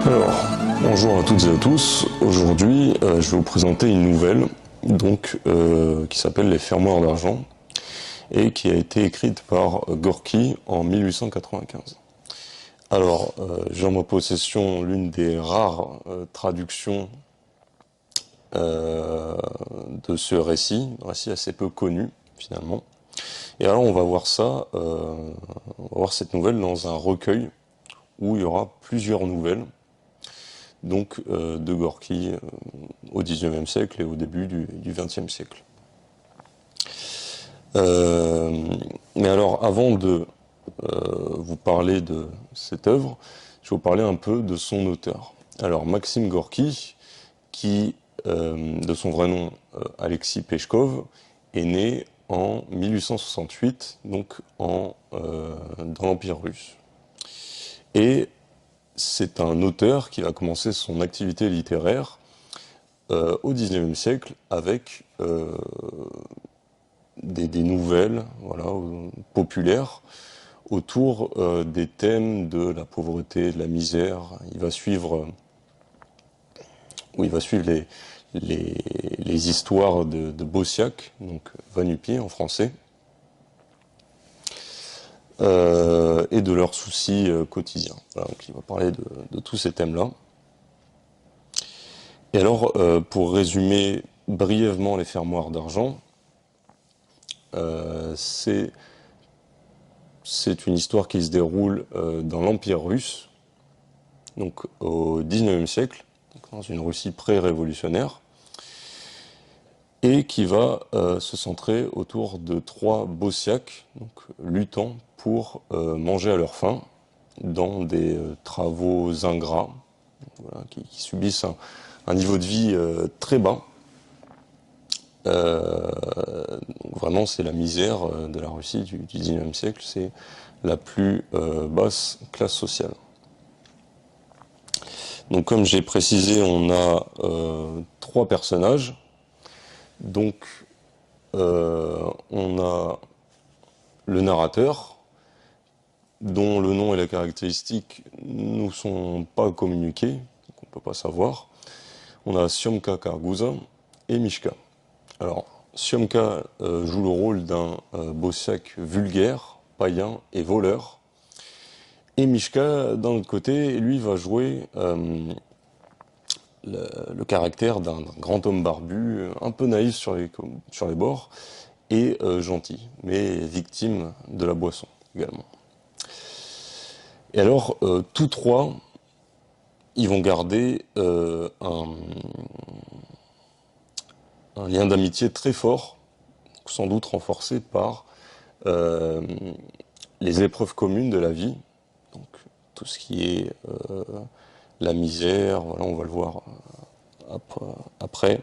Alors, bonjour à toutes et à tous. Aujourd'hui, je vais vous présenter une nouvelle qui s'appelle Les Fermoirs d'argent et qui a été écrite par Gorky en 1895. Alors, j'ai en ma possession l'une des rares traductions de ce récit, un récit assez peu connu finalement. Et alors, on va voir cette nouvelle dans un recueil où il y aura plusieurs nouvelles. De Gorky au XIXe siècle et au début du XXe siècle. Mais alors, avant de vous parler de cette œuvre, je vais vous parler un peu de son auteur. Alors, Maxime Gorky, qui, de son vrai nom Alexis Peshkov, est né en 1868, dans l'Empire russe. Et c'est un auteur qui va commencer son activité littéraire au XIXe siècle avec des nouvelles populaires autour des thèmes de la pauvreté, de la misère. Il va suivre les histoires de Bossiac, donc Va-Nu-Pieds en français, et de leurs soucis quotidiens. Voilà, donc il va parler de tous ces thèmes-là. Et alors, pour résumer brièvement Les Fermoirs d'argent, c'est une histoire qui se déroule dans l'Empire russe, donc au XIXe siècle, dans une Russie pré-révolutionnaire, et qui va se centrer autour de trois bossiacs, luttant pour manger à leur faim dans des travaux ingrats, qui subissent un niveau de vie très bas. Vraiment, c'est la misère de la Russie du XIXe siècle, c'est la plus basse classe sociale. Donc, comme j'ai précisé, on a trois personnages. Donc, on a le narrateur, dont le nom et la caractéristique ne nous sont pas communiqués, donc on ne peut pas savoir. On a Syomka Kargouza et Mishka. Alors, Syomka joue le rôle d'un bossiac vulgaire, païen et voleur. Et Mishka, d'un autre côté, lui va jouer le caractère d'un grand homme barbu, un peu naïf sur les bords, et gentil, mais victime de la boisson également. Et alors, tous trois, ils vont garder un lien d'amitié très fort, sans doute renforcé par les épreuves communes de la vie, donc tout ce qui est la misère, voilà, on va le voir après.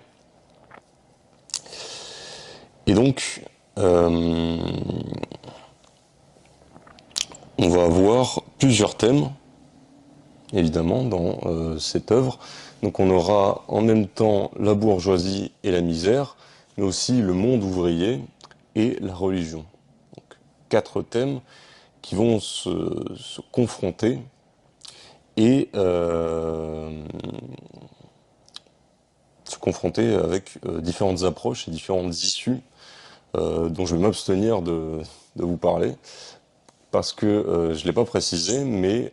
Et donc, on va avoir plusieurs thèmes, évidemment, dans cette œuvre. Donc on aura en même temps la bourgeoisie et la misère, mais aussi le monde ouvrier et la religion. Donc, quatre thèmes qui vont se confronter et se confronter avec différentes approches et différentes issues dont je vais m'abstenir de vous parler parce que je ne l'ai pas précisé, mais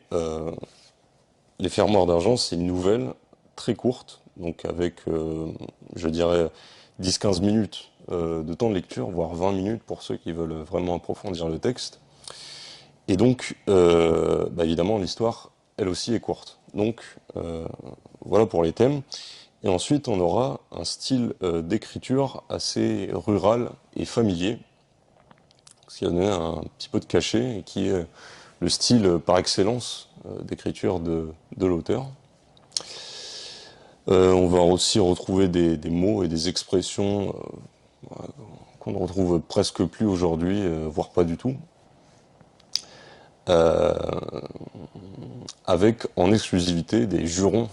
Les Fermoirs d'argent, c'est une nouvelle très courte, donc avec, je dirais, 10-15 minutes de temps de lecture, voire 20 minutes pour ceux qui veulent vraiment approfondir le texte. Et donc, évidemment, l'histoire, elle aussi, est courte. Donc, voilà pour les thèmes. Et ensuite, on aura un style d'écriture assez rural et familier, ce qui a donné un petit peu de cachet, et qui est le style par excellence d'écriture de l'auteur. On va aussi retrouver des mots et des expressions qu'on ne retrouve presque plus aujourd'hui, voire pas du tout. Avec en exclusivité des jurons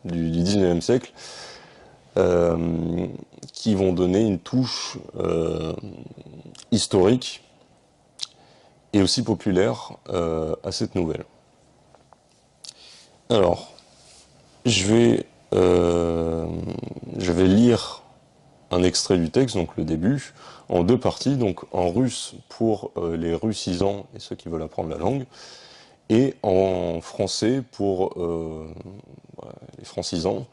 du XIXe siècle qui vont donner une touche historique et aussi populaire à cette nouvelle. Alors, Je vais, je vais lire un extrait du texte, donc le début, en deux parties, donc en russe pour les russisants et ceux qui veulent apprendre la langue, et en français pour les francisants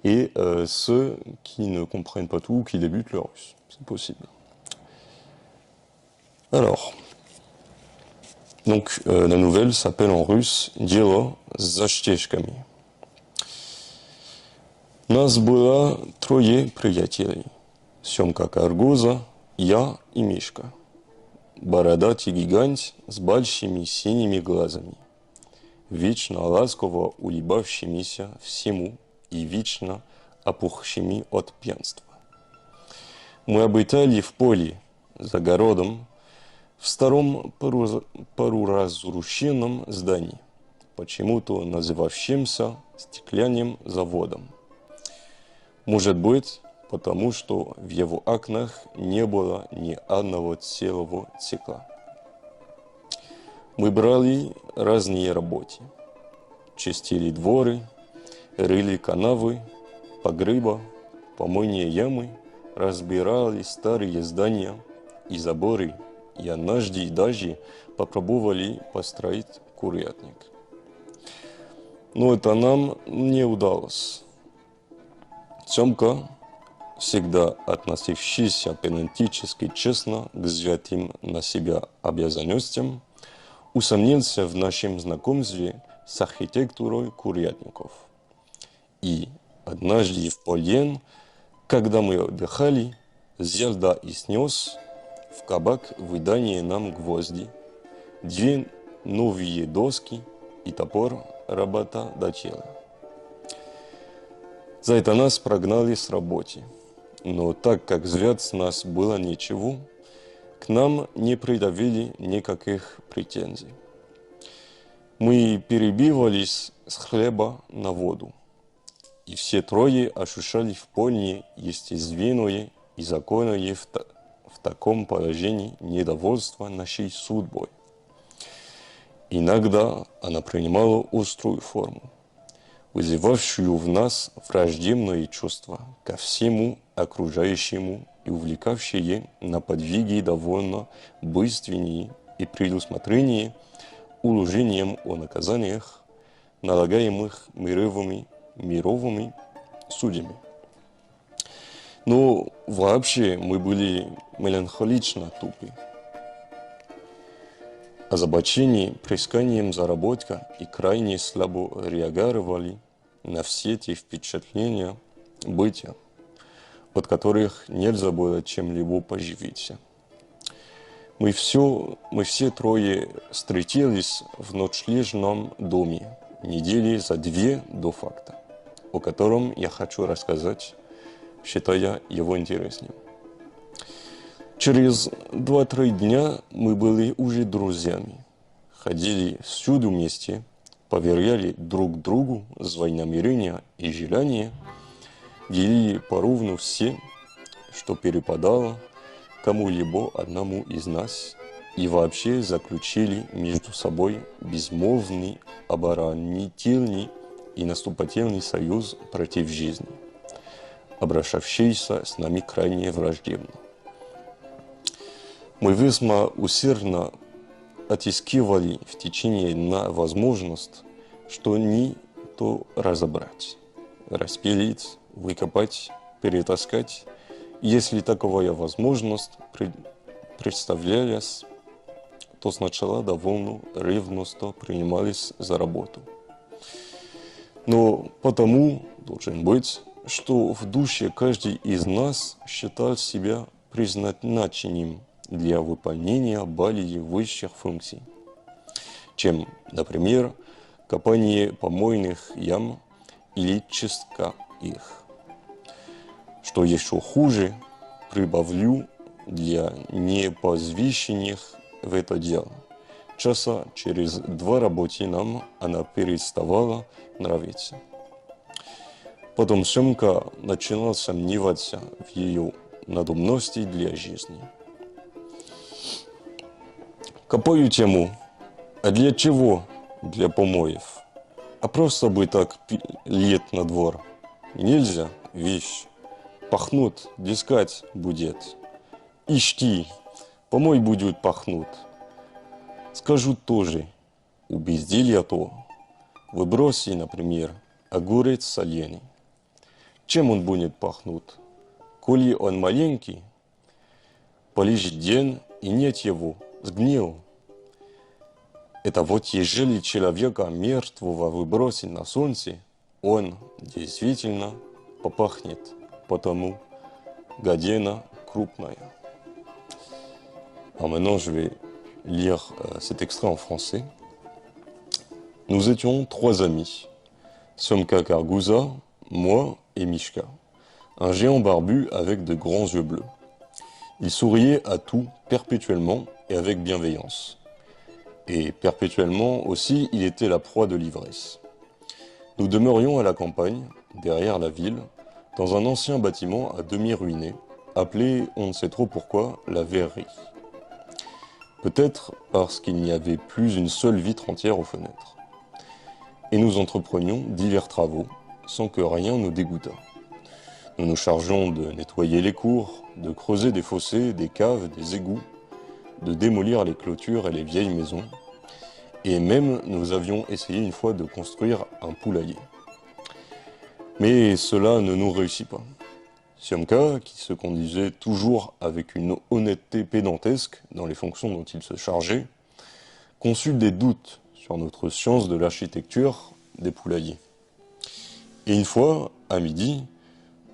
et ceux qui ne comprennent pas tout ou qui débutent le russe. C'est possible. Alors, donc la nouvelle s'appelle en russe Дело с застежками. Нас было трое приятелей. Семка Каргоза, я и Мишка. Бородатый гигант с большими синими глазами, вечно ласково улыбавшимися всему и вечно опухшими от пьянства. Мы обитали в поле, за городом, в старом полуразрушенном здании, почему-то называвшемся стеклянным заводом. Может быть, потому что в его окнах не было ни одного целого стекла. Мы брали разные работы. Чистили дворы, рыли канавы, погреба, помойные ямы, разбирали старые здания и заборы, и однажды даже попробовали построить курятник. Но это нам не удалось. Семка, всегда относившийся педантически честно к взятым на себя обязанностям, усомнился в нашем знакомстве с архитектурой курятников. И однажды в полдень, когда мы отдыхали, взял да и снес в кабак выдание нам гвозди, две новые доски и топор работодателя. За это нас прогнали с работы. Но так как звать с нас было ничего, к нам не предъявили никаких претензий. Мы перебивались с хлеба на воду, и все трое ощущали вполне естественное и законное в таком положении недовольство нашей судьбой. Иногда она принимала острую форму, вызывавшую в нас враждебное чувство ко всему окружающему и увлекавшие на подвиги довольно быстрые и предусмотренные уложением о наказаниях, налагаемых мировыми судьями. Но вообще мы были меланхолично тупы. Озабоченные присканием заработка и крайне слабо реагировали на все те впечатления бытия, от которых нельзя было чем-либо поживиться. Мы все трое встретились в ночлежном доме недели за две до факта, о котором я хочу рассказать, считая его интересным. Через 2-3 дня мы были уже друзьями, ходили всюду вместе, поверяли друг другу свои намерения и желания, делили поровну все, что перепадало кому-либо одному из нас, и вообще заключили между собой безмолвный, оборонительный и наступательный союз против жизни, обращавшийся с нами крайне враждебно. Мы весьма усердно отыскивали в течение дня возможность, что ни то разобрать, распилить, выкопать, перетаскать, если таковая возможность представлялась, то сначала довольно ревностно принимались за работу. Но потому должен быть, что в душе каждый из нас считал себя предназначенным для выполнения более высших функций, чем, например, копание помойных ям или чистка их. Что еще хуже, прибавлю для непозвещенных в это дело. Часа через 2 работы нам она переставала нравиться. Потом Семка начинал сомневаться в ее надобности для жизни. Копаю тему. А для чего? Для помоев. А просто бы так лет на двор. Нельзя, вещь. Пахнут, дискать будет. Ишти, помой будет пахнут. Скажу тоже, у безделья то. Выброси, например, огурец соленый. Чем он будет пахнуть? Коли он маленький, полежит день и нет его, сгнил. Это вот ежели человека мертвого выбросить на солнце, он действительно попахнет, потому гадина крупная. Alors maintenant, je vais lire cet extrait en français. Nous étions trois amis, Somka Kargouza, moi et Mishka, un géant barbu avec de grands yeux bleus. Il souriait à tout perpétuellement et avec bienveillance. Et perpétuellement aussi, il était la proie de l'ivresse. Nous demeurions à la campagne, derrière la ville, dans un ancien bâtiment à demi ruiné, appelé, on ne sait trop pourquoi, la verrerie. Peut-être parce qu'il n'y avait plus une seule vitre entière aux fenêtres. Et nous entreprenions divers travaux, sans que rien nous dégoûtât. Nous nous chargeons de nettoyer les cours, de creuser des fossés, des caves, des égouts, de démolir les clôtures et les vieilles maisons, et même nous avions essayé une fois de construire un poulailler. Mais cela ne nous réussit pas. Siomka, qui se conduisait toujours avec une honnêteté pédantesque dans les fonctions dont il se chargeait, conçut des doutes sur notre science de l'architecture des poulaillers. Et une fois, à midi,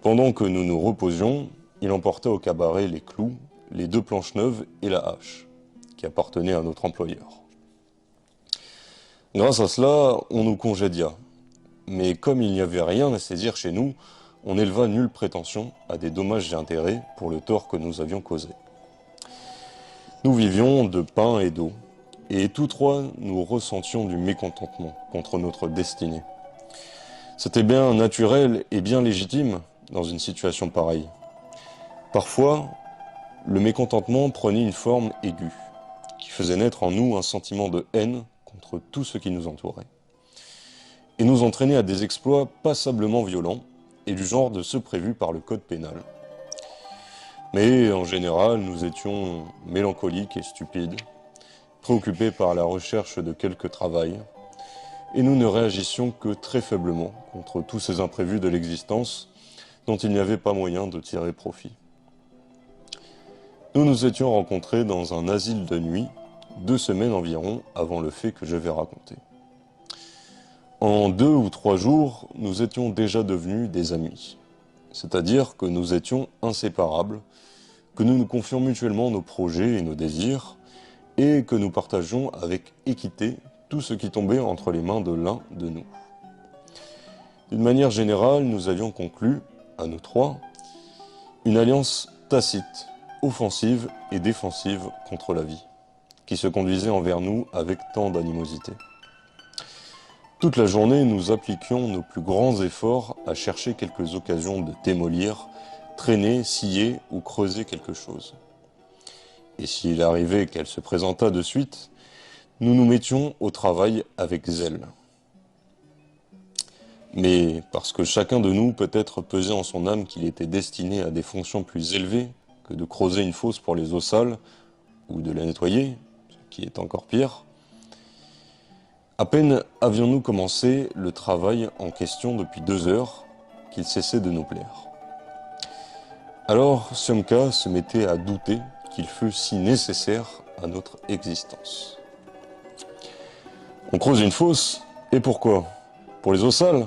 pendant que nous nous reposions, il emporta au cabaret les clous, les deux planches neuves et la hache, qui appartenaient à notre employeur. Grâce à cela, on nous congédia. Mais comme il n'y avait rien à saisir chez nous, on n'éleva nulle prétention à des dommages et intérêts pour le tort que nous avions causé. Nous vivions de pain et d'eau, et tous trois nous ressentions du mécontentement contre notre destinée. C'était bien naturel et bien légitime dans une situation pareille. Parfois, le mécontentement prenait une forme aiguë, qui faisait naître en nous un sentiment de haine contre tout ce qui nous entourait, et nous entraînait à des exploits passablement violents et du genre de ceux prévus par le code pénal. Mais en général, nous étions mélancoliques et stupides, préoccupés par la recherche de quelque travail, et nous ne réagissions que très faiblement contre tous ces imprévus de l'existence dont il n'y avait pas moyen de tirer profit. Nous nous étions rencontrés dans un asile de nuit, 2 semaines environ avant le fait que je vais raconter. En 2 ou 3 jours, nous étions déjà devenus des amis. C'est-à-dire que nous étions inséparables, que nous nous confions mutuellement nos projets et nos désirs, et que nous partageons avec équité tout ce qui tombait entre les mains de l'un de nous. D'une manière générale, nous avions conclu, à nous trois, une alliance tacite, offensive et défensive contre la vie, qui se conduisait envers nous avec tant d'animosité. Toute la journée, nous appliquions nos plus grands efforts à chercher quelques occasions de démolir, traîner, scier ou creuser quelque chose. Et s'il arrivait qu'elle se présentât de suite, nous nous mettions au travail avec zèle. Mais parce que chacun de nous peut-être pesait en son âme qu'il était destiné à des fonctions plus élevées que de creuser une fosse pour les eaux sales ou de la nettoyer, ce qui est encore pire, à peine avions-nous commencé le travail en question depuis 2 heures qu'il cessait de nous plaire. Alors Siomka se mettait à douter qu'il fût si nécessaire à notre existence. On creuse une fosse, et pourquoi? Pour les eaux sales?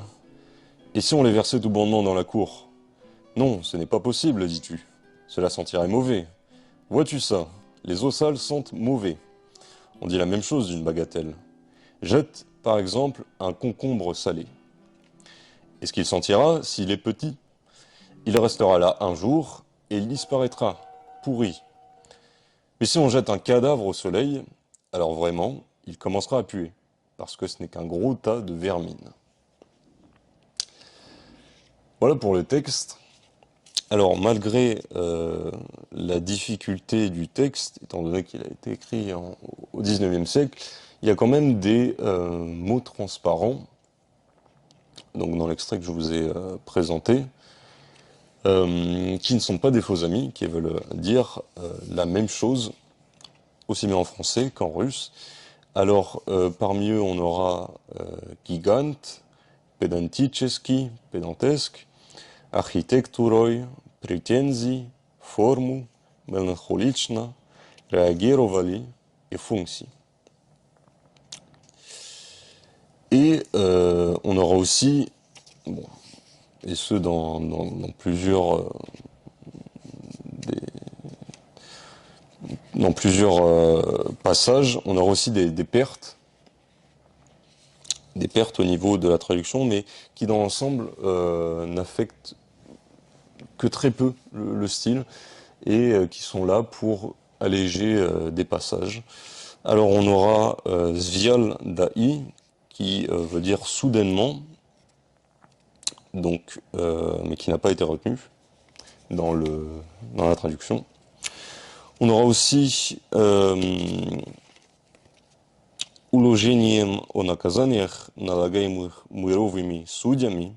Et si on les versait tout bonnement dans la cour? Non, ce n'est pas possible, dis-tu. Cela sentirait mauvais. Vois-tu ça? Les eaux sales sentent mauvais. On dit la même chose d'une bagatelle. Jette, par exemple, un concombre salé. Est-ce qu'il sentira s'il est petit? Il restera là un jour et il disparaîtra, pourri. Mais si on jette un cadavre au soleil, alors vraiment, il commencera à puer, parce que ce n'est qu'un gros tas de vermine. Voilà pour le texte. Alors, malgré la difficulté du texte, étant donné qu'il a été écrit au XIXe siècle, il y a quand même des mots transparents donc dans l'extrait que je vous ai présenté, qui ne sont pas des faux amis, qui veulent dire la même chose, aussi bien en français qu'en russe. Alors, parmi eux, on aura gigant, pedanticheski, pédantesque, architecturoi, pретензий, форму, меланхолично, реагировали et функции. Et on aura aussi, bon, et ce dans plusieurs, dans plusieurs passages, on aura aussi des pertes au niveau de la traduction, mais qui dans l'ensemble n'affectent que très peu le style et qui sont là pour alléger des passages. Alors on aura Zvial Da'i qui veut dire soudainement, donc, mais qui n'a pas été retenu dans la traduction. On aura aussi Уложением о наказаниях, налагаемых мировыми судьями,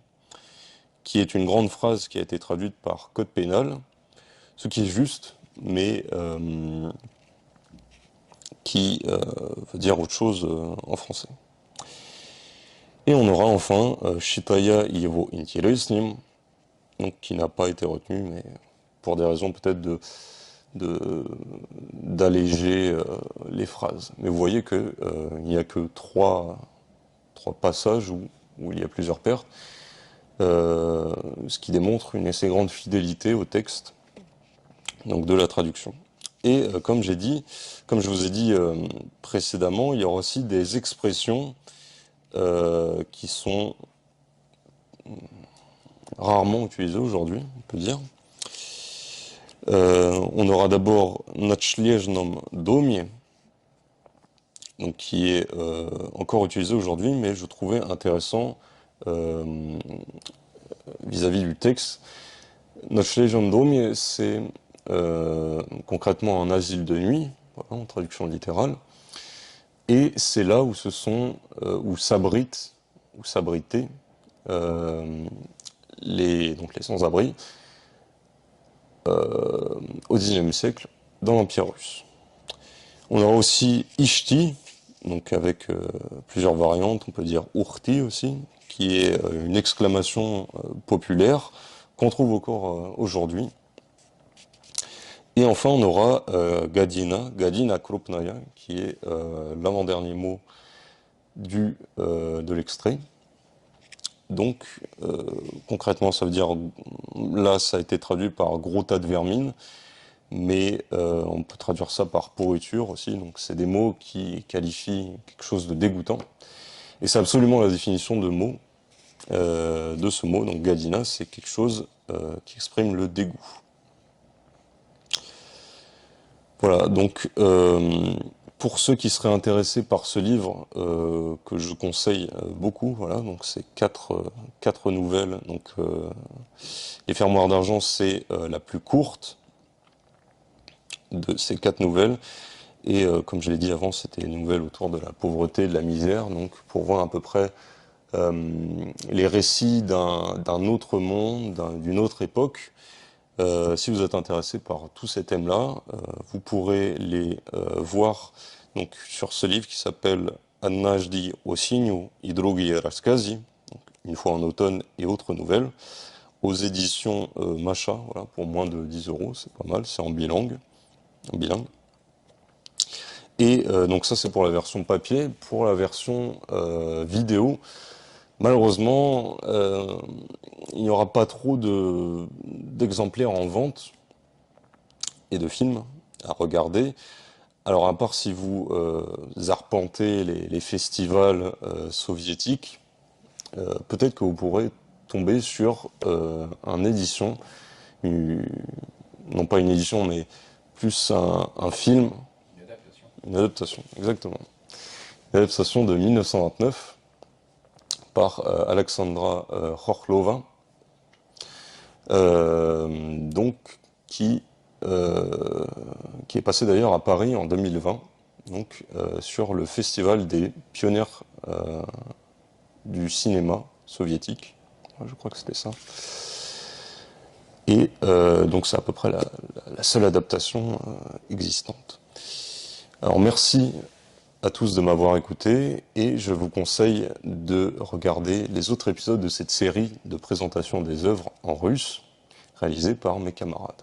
qui est une grande phrase qui a été traduite par code pénal, ce qui est juste, mais qui veut dire autre chose en français. Et on aura enfin Считая его интересным, donc qui n'a pas été retenu, mais pour des raisons peut-être d'alléger les phrases. Mais vous voyez que il n'y a que trois passages où il y a plusieurs pertes, ce qui démontre une assez grande fidélité au texte, donc de la traduction. Et comme je vous ai dit précédemment, il y aura aussi des expressions qui sont rarement utilisées aujourd'hui, on peut dire. On aura d'abord ночлежном доме, donc qui est encore utilisé aujourd'hui, mais je trouvais intéressant vis-à-vis du texte. Ночлежном доме, c'est concrètement un asile de nuit, voilà, en traduction littérale, et c'est là où où s'abritaient les sans-abri au XIXe siècle dans l'Empire russe. On aura aussi Ishti, donc avec plusieurs variantes, on peut dire Urti aussi, qui est une exclamation populaire qu'on trouve encore aujourd'hui. Et enfin, on aura Gadina Krupnaya, qui est l'avant-dernier mot de l'extrait. Donc, concrètement, ça veut dire, là, ça a été traduit par gros tas de vermine, mais on peut traduire ça par pourriture aussi. Donc, c'est des mots qui qualifient quelque chose de dégoûtant. Et c'est absolument la définition de ce mot. Donc, Gadina, c'est quelque chose qui exprime le dégoût. Voilà, donc pour ceux qui seraient intéressés par ce livre que je conseille beaucoup, voilà, donc c'est quatre nouvelles. Donc Les Fermoirs d'argent, c'est la plus courte de ces 4 nouvelles. Et comme je l'ai dit avant, c'était les nouvelles autour de la pauvreté, de la misère. Donc pour voir à peu près les récits d'un autre monde, d'une autre époque. Si vous êtes intéressé par tous ces thèmes-là, vous pourrez les voir donc, sur ce livre qui s'appelle Однажды осенью и другие рассказы, une fois en automne et autres nouvelles, aux éditions Macha, voilà, pour moins de 10 €, c'est pas mal, c'est en bilingue. Et donc ça c'est pour la version papier. Pour la version vidéo, malheureusement, il n'y aura pas trop d'exemplaires en vente et de films à regarder. Alors à part si vous arpentez les festivals soviétiques, peut-être que vous pourrez tomber sur une édition, non pas une édition, mais plus un film. Une adaptation, exactement. Une adaptation de 1929 par Alexandra Khokhlova, donc qui est passé d'ailleurs à Paris en 2020, donc sur le festival des pionnières du cinéma soviétique. Ouais, je crois que c'était ça. Et donc c'est à peu près la seule adaptation existante. Alors merci à tous de m'avoir écouté et je vous conseille de regarder les autres épisodes de cette série de présentation des œuvres en russe réalisée par mes camarades.